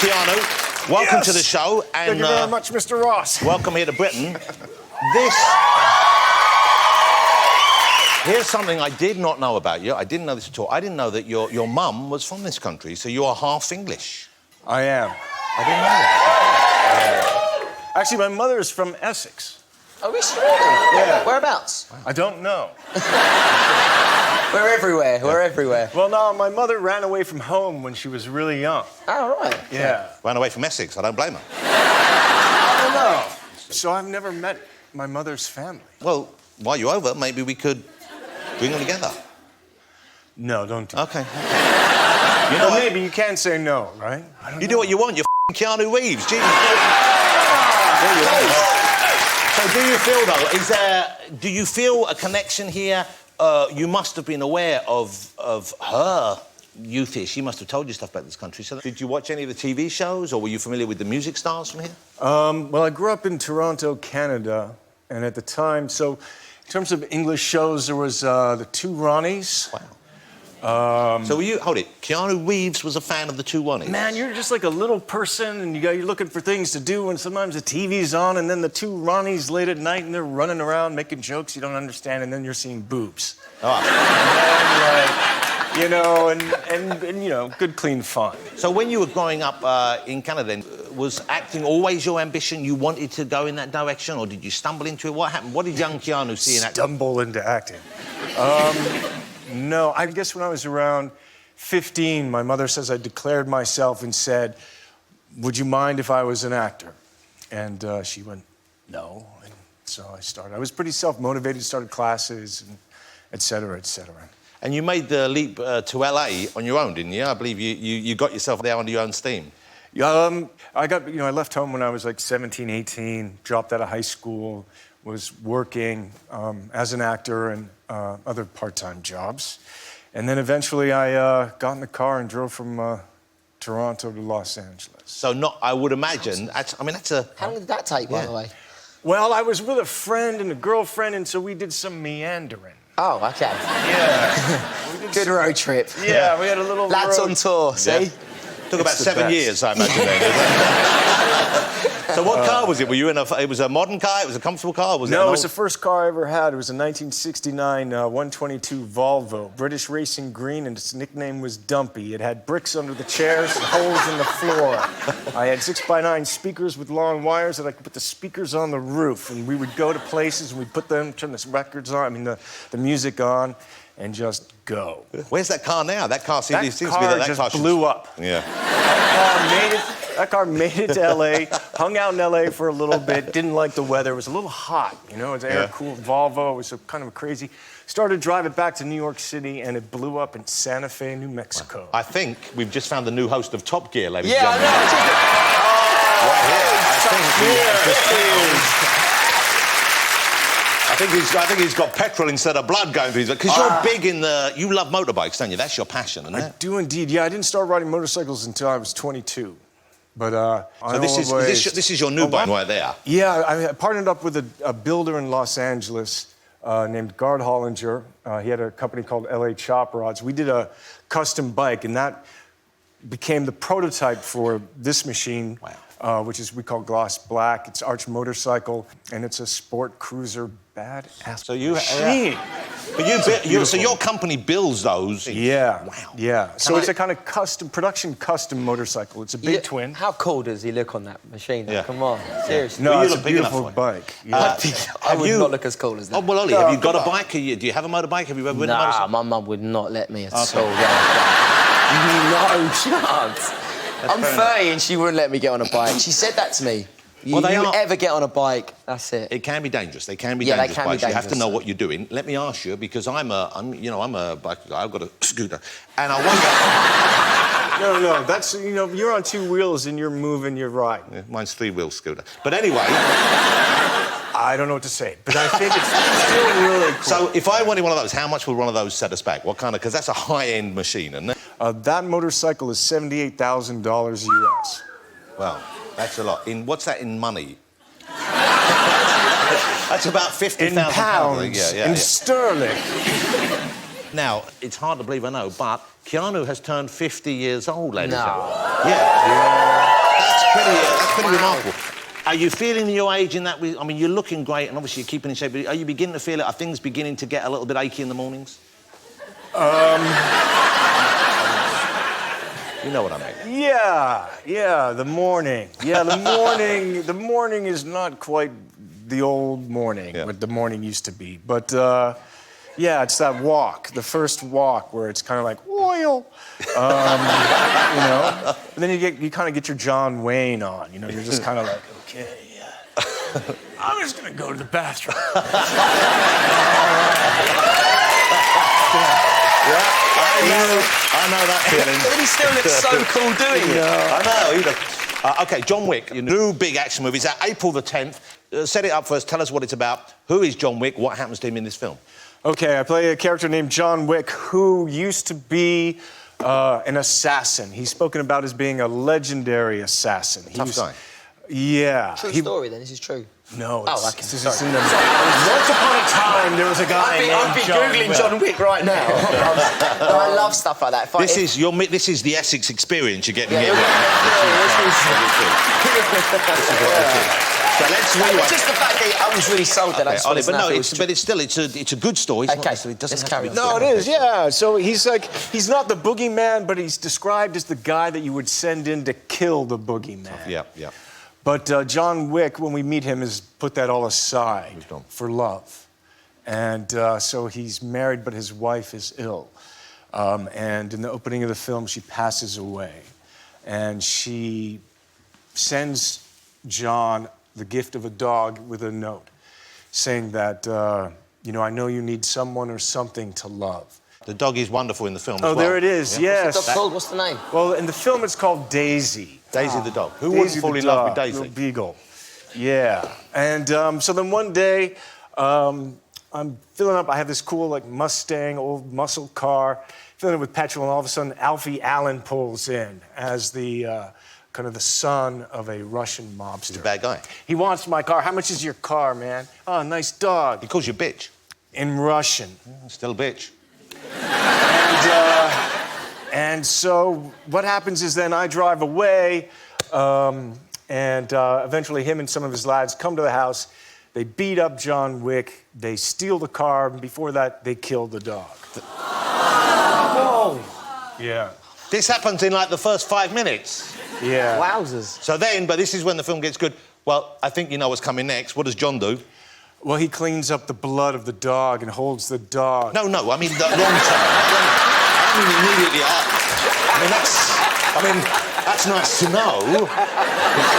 Keanu. Welcome to the show. And, thank you very much, Mr. Ross. Welcome here to Britain. Here's something I did not know about you. I didn't know this at all. I didn't know that your mum was from this country, so you are half English. I am. I didn't know that. Actually, my mother is from Essex. Oh, is she really? Yeah. Whereabouts? I don't know. We're everywhere. We're everywhere. Well, no, my mother ran away from home when she was really young. Oh, right. Yeah. Ran away from Essex. I don't blame her. I don't know. So I've never met my mother's family. Well, while you're over, maybe we could bring them together. No, don't do that. Okay. You know, maybe you can say no, right? You do what you want. You're Keanu Reeves. Jesus. So do you feel, though, do you feel a connection here? You must have been aware of her youth here. She must have told you stuff about this country. So did you watch any of the TV shows, or were you familiar with the music stars from here? Well, I grew up in Toronto, Canada, and at the time, so in terms of English shows, there was the Two Ronnies. Wow. So were you... Hold it. Keanu Reeves was a fan of the Two Ronnies? Man, you're just like a little person, and you're looking for things to do, and sometimes the TV's on, and then the Two Ronnies late at night, and they're running around making jokes you don't understand, and then you're seeing boobs. Oh. And, you know, and you know, good, clean fun. So when you were growing up in Canada, then, was acting always your ambition? You wanted to go in that direction, or did you stumble into it? What happened? What did young Keanu see in acting? Stumble into acting. No, I guess when I was around 15, my mother says I declared myself and said, would you mind if I was an actor? And she went, no. And so I started. I was pretty self-motivated, started classes, and et cetera, et cetera. And you made the leap to LA on your own, didn't you? I believe you got yourself there under your own steam. I left home when I was like 17, 18, dropped out of high school, was working as an actor and other part-time jobs. And then eventually I got in the car and drove from Toronto to Los Angeles. So I would imagine, that's a... How long did that take, by the way? Well, I was with a friend and a girlfriend, and so we did some meandering. Oh, OK. Yeah. Good road trip. Yeah, we had a little Lads road. on tour, see? Yeah. Took about 7 years, I imagine, then. So what car was it? Were you in it was a modern car? It was a comfortable car? No, it was the first car I ever had. It was a 1969 122 Volvo, British Racing Green, and its nickname was Dumpy. It had bricks under the chairs and holes in the floor. I had 6x9 speakers with long wires that I could put the speakers on the roof, and we would go to places and we'd turn the records on, the music on, and just go. Where's that car now? That car seems to be that car blew up. Yeah. That car made it to L.A., hung out in L.A. for a little bit, didn't like the weather. It was a little hot, you know, it was air-cooled Volvo. It was kind of crazy. Started driving back to New York City, and it blew up in Santa Fe, New Mexico. Wow. I think we've just found the new host of Top Gear, ladies and Yeah, gentlemen. I think he's got petrol instead of blood going through his... Because you're big in the... You love motorbikes, don't you? That's your passion, isn't it? I do indeed. Yeah, I didn't start riding motorcycles until I was 22. But, so this is your new bike right there? Yeah, I partnered up with a builder in Los Angeles named Gard Hollinger. He had a company called LA Chop Rods. We did a custom bike, and that became the prototype for this machine. Wow. Which is we call Gloss Black. It's Arch motorcycle, and it's a sport cruiser badass. So you, machine. But so your company builds those. Yeah. Wow. Yeah. So it's a kind of custom motorcycle. It's a big twin. How cool does he look on that machine? Yeah. Come on, seriously. No, you it's look a big enough beautiful for bike. Yeah. I would not look as cool as that. Oh, well, Ollie, have you got a bike? Do you have a motorbike? Have you ever ridden a motorcycle? Nah, my mum would not let me at all. No chance. I'm 30 and she wouldn't let me get on a bike. She said that to me. You ever get on a bike, that's it. It can be dangerous. They can be dangerous bikes. Be dangerous. You have to know what you're doing. Let me ask you, because I'm a bike guy. I've got a scooter, and I wonder. No, that's you're on two wheels and you're moving, you're riding. Yeah, mine's three-wheel scooter. But anyway. I don't know what to say, but I think it's still really cool. So if I wanted one of those, how much would one of those set us back? What kind of... Because that's a high-end machine, isn't it? That motorcycle is $78,000 US. Well, that's a lot. What's that in money? That's about 50,000 in pounds. In sterling. Now, it's hard to believe, I know, but Keanu has turned 50 years old, ladies and gentlemen. No. Yeah. That's pretty remarkable. Are you feeling your age in that? I mean, you're looking great, and obviously you're keeping in shape. But are you beginning to feel it? Are things beginning to get a little bit achy in the mornings? You know what I mean? Yeah, the morning. Yeah, the morning is not quite the old morning, what the morning used to be. But, yeah, it's that walk, the first walk, where it's kind of like, oil, you know? And then you kind of get your John Wayne on, you know? You're just kind of like, okay, I'm just gonna go to the bathroom. I know that feeling. But he still looks so cool doing it. I know. OK, John Wick, your new big action movie. It's out April the 10th. Set it up for us. Tell us what it's about. Who is John Wick? What happens to him in this film? Okay, I play a character named John Wick who used to be an assassin. He's spoken about as being a legendary assassin. Tough guy. Yeah. True story, then. This is true. No, okay. Once upon a time, there was a guy named I'd be Googling John Wick right now. No, I love stuff like that. This is the Essex experience you're getting here. So let's rewind. Just the fact that I was really sold that. But no, it's a good story. It's not, it doesn't have to be. No, it is. Yeah. So he's not the boogeyman, but he's described as the guy that you would send in to kill the boogeyman. Yeah. But John Wick, when we meet him, has put that all aside for love. And so he's married, but his wife is ill. And in the opening of the film, she passes away. And she sends John the gift of a dog with a note saying that, I know you need someone or something to love. The dog is wonderful in the film as well. well. There it is, yes. What's the dog called? What's the name? Well, in the film, it's called Daisy. Daisy the dog. Who Daisy wouldn't fall in love with Daisy? Little beagle. Yeah. And so then one day, I'm filling up. I have this cool, Mustang, old muscle car, filling it with petrol, and all of a sudden, Alfie Allen pulls in as the kind of the son of a Russian mobster. He's a bad guy. He wants my car. How much is your car, man? Oh, nice dog. He calls you bitch. In Russian. Still bitch. And so what happens is then I drive away, and eventually him and some of his lads come to the house. They beat up John Wick. They steal the car. And before that, they kill the dog. Whoa. Yeah. This happens in the first 5 minutes. Yeah. Wowzers. So then, but this is when the film gets good. Well, I think you know what's coming next. What does John do? Well, he cleans up the blood of the dog and holds the dog. No, I mean the long term. I mean immediately that's nice to know.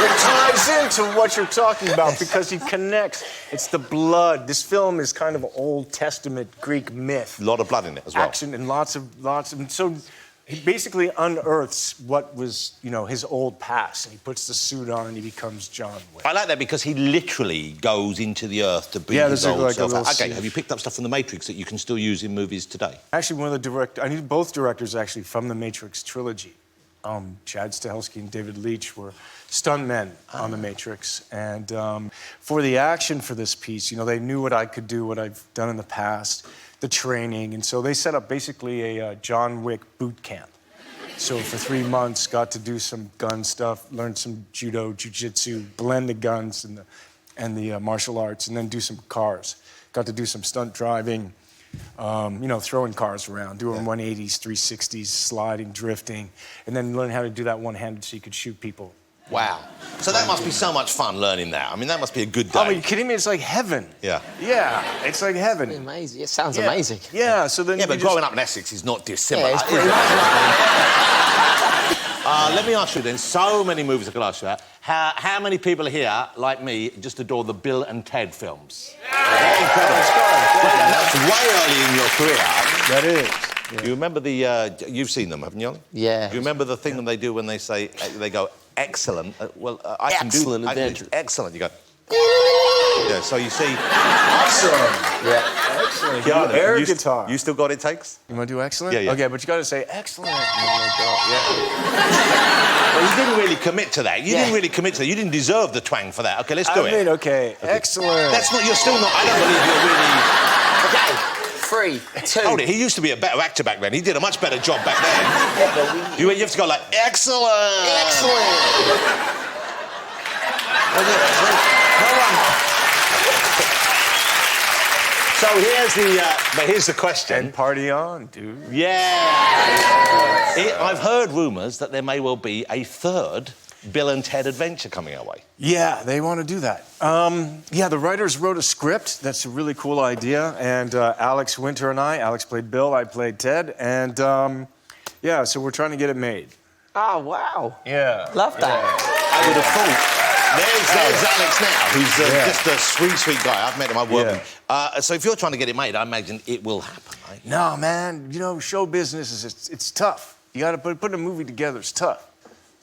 It ties into what you're talking about because he connects. It's the blood. This film is kind of Old Testament Greek myth. A lot of blood in it as well. Action and lots of. And so he basically unearths what was, his old past, and he puts the suit on and he becomes John Wick. I like that because he literally goes into the earth to bring his old self out. Okay, have you picked up stuff from The Matrix that you can still use in movies today? Actually, I knew both directors actually from the Matrix trilogy. Chad Stahelski and David Leitch were stuntmen on The Matrix. And for the action for this piece, they knew what I could do, what I've done in the past, the training. And so they set up basically a John Wick boot camp. So for 3 months, got to do some gun stuff, learned some judo, jiu-jitsu, blend the guns and the martial arts, and then do some cars. Got to do some stunt driving, throwing cars around, doing 180s, 360s, sliding, drifting, and then learn how to do that one-handed so you could shoot people. Wow. So that must be so much fun learning that. I mean, that must be a good day. Oh, are you kidding me? It's like heaven. Yeah. Yeah, it's like heaven. It's amazing. It sounds amazing. Yeah, so then but growing up in Essex is not dissimilar. Yeah, it's pretty let me ask you then, so many movies I could ask you about. How many people here, like me, just adore the Bill and Ted films? Yeah. That's way early in your career. That is. Yeah. You remember you've seen them, haven't you, Ollie? Yeah. Do you remember the thing that they do when they say, they go, excellent? I can do... Excellent adventure. Excellent. You go... Yeah, so you see... Excellent. Yeah. Excellent. Keanu, air guitar. You still got it takes? You want to do excellent? Yeah. Okay, but you got to say excellent. Well, you didn't really commit to that. You didn't really commit to that. You didn't deserve the twang for that. Okay, let's do it. Okay. Excellent. That's not... You're still not... I don't believe you're really... Okay. 3, 2. Hold it, he used to be a better actor back then. He did a much better job back then. You have to go like, excellent! Excellent! So here's the question. And party on, dude. Yeah. I've heard rumours that there may well be a third Bill and Ted adventure coming our way. Yeah, they want to do that. Yeah, the writers wrote a script. That's a really cool idea. And Alex Winter and Alex played Bill, I played Ted. And yeah, so we're trying to get it made. Oh, wow. Yeah. Love that. I would have thought. There's Alex now, who's just a sweet guy. I've met him, I've worked with him. So if you're trying to get it made, I imagine it will happen, right? No, man, you know, show business it's tough. You got to put a movie together. It's tough.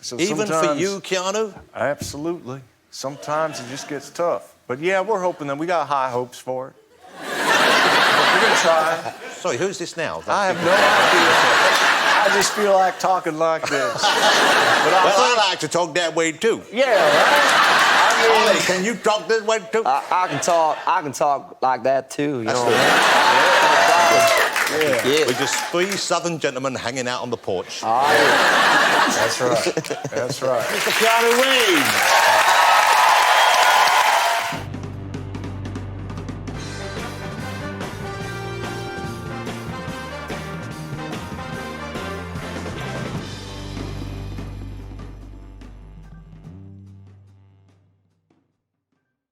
So Even for you, Keanu? Absolutely. Sometimes it just gets tough. But yeah, we're hoping that we got high hopes for it. We're gonna try. Sorry, who's this now? I have no idea. I just feel like talking like this. But I like to talk that way too. Yeah, right? Ollie, can you talk this way too? I can talk like that too, you know. Yeah. We're just three Southern gentlemen hanging out on the porch. Oh, yeah. That's right. That's right. Mr. Keanu Reeves.